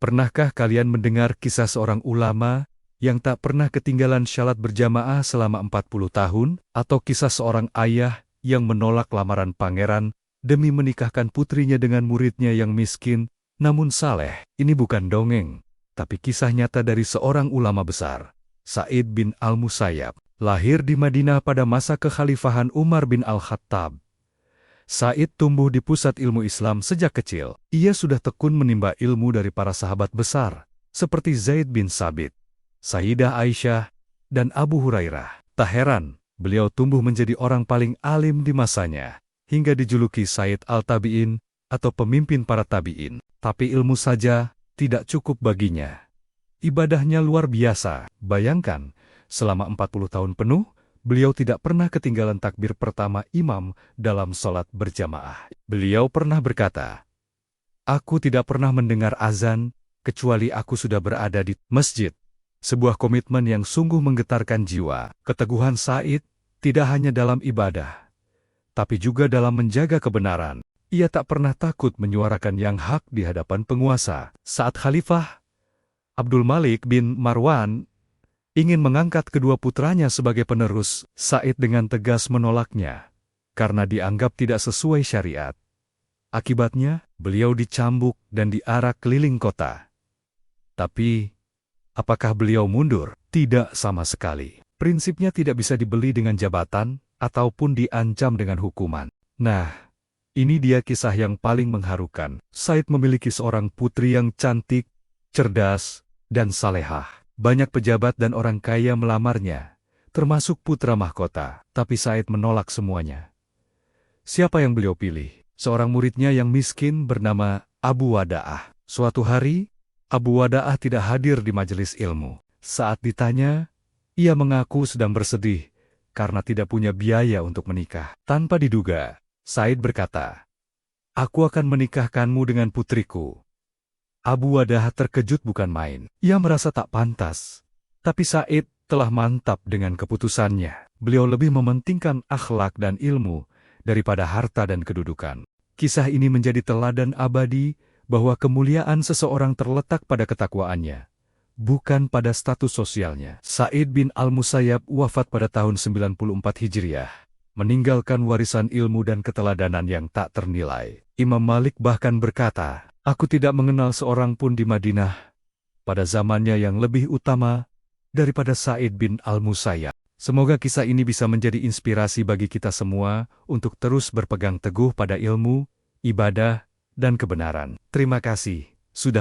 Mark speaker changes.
Speaker 1: Pernahkah kalian mendengar kisah seorang ulama yang tak pernah ketinggalan salat berjamaah selama 40 tahun, atau kisah seorang ayah yang menolak lamaran pangeran demi menikahkan putrinya dengan muridnya yang miskin namun saleh? Ini bukan dongeng, tapi kisah nyata dari seorang ulama besar, Sa'id bin Al-Musayyab. Lahir di Madinah pada masa kekhalifahan Umar bin Al-Khattab, Sa'id tumbuh di pusat ilmu Islam sejak kecil. Ia sudah tekun menimba ilmu dari para sahabat besar, seperti Zaid bin Sabit, Sayyidah Aisyah, dan Abu Hurairah. Tak heran, beliau tumbuh menjadi orang paling alim di masanya, hingga dijuluki Sayyid al-Tabi'in atau pemimpin para tabi'in. Tapi ilmu saja tidak cukup baginya. Ibadahnya luar biasa. Bayangkan, selama 40 tahun penuh, beliau tidak pernah ketinggalan takbir pertama imam dalam sholat berjamaah. Beliau pernah berkata, "Aku tidak pernah mendengar azan, kecuali aku sudah berada di masjid." Sebuah komitmen yang sungguh menggetarkan jiwa. Keteguhan Sa'id tidak hanya dalam ibadah, tapi juga dalam menjaga kebenaran. Ia tak pernah takut menyuarakan yang hak di hadapan penguasa. Saat Khalifah Abdul Malik bin Marwan ingin mengangkat kedua putranya sebagai penerus, Sa'id dengan tegas menolaknya, karena dianggap tidak sesuai syariat. Akibatnya, beliau dicambuk dan diarak keliling kota. Tapi, apakah beliau mundur? Tidak sama sekali. Prinsipnya tidak bisa dibeli dengan jabatan, ataupun diancam dengan hukuman. Nah, ini dia kisah yang paling mengharukan. Sa'id memiliki seorang putri yang cantik, cerdas, dan salehah. Banyak pejabat dan orang kaya melamarnya, termasuk putra mahkota. Tapi Sa'id menolak semuanya. Siapa yang beliau pilih? Seorang muridnya yang miskin bernama Abu Wada'ah. Suatu hari, Abu Wada'ah tidak hadir di majelis ilmu. Saat ditanya, ia mengaku sedang bersedih karena tidak punya biaya untuk menikah. Tanpa diduga, Sa'id berkata, "Aku akan menikahkanmu dengan putriku." Abu Wada'ah terkejut bukan main. Ia merasa tak pantas. Tapi Sa'id telah mantap dengan keputusannya. Beliau lebih mementingkan akhlak dan ilmu daripada harta dan kedudukan. Kisah ini menjadi teladan abadi bahwa kemuliaan seseorang terletak pada ketakwaannya, bukan pada status sosialnya. Sa'id bin Al-Musayyab wafat pada tahun 94 Hijriah, meninggalkan warisan ilmu dan keteladanan yang tak ternilai. Imam Malik bahkan berkata, "Aku tidak mengenal seorang pun di Madinah pada zamannya yang lebih utama daripada Sa'id bin Al-Musayyab." Semoga kisah ini bisa menjadi inspirasi bagi kita semua untuk terus berpegang teguh pada ilmu, ibadah, dan kebenaran. Terima kasih sudah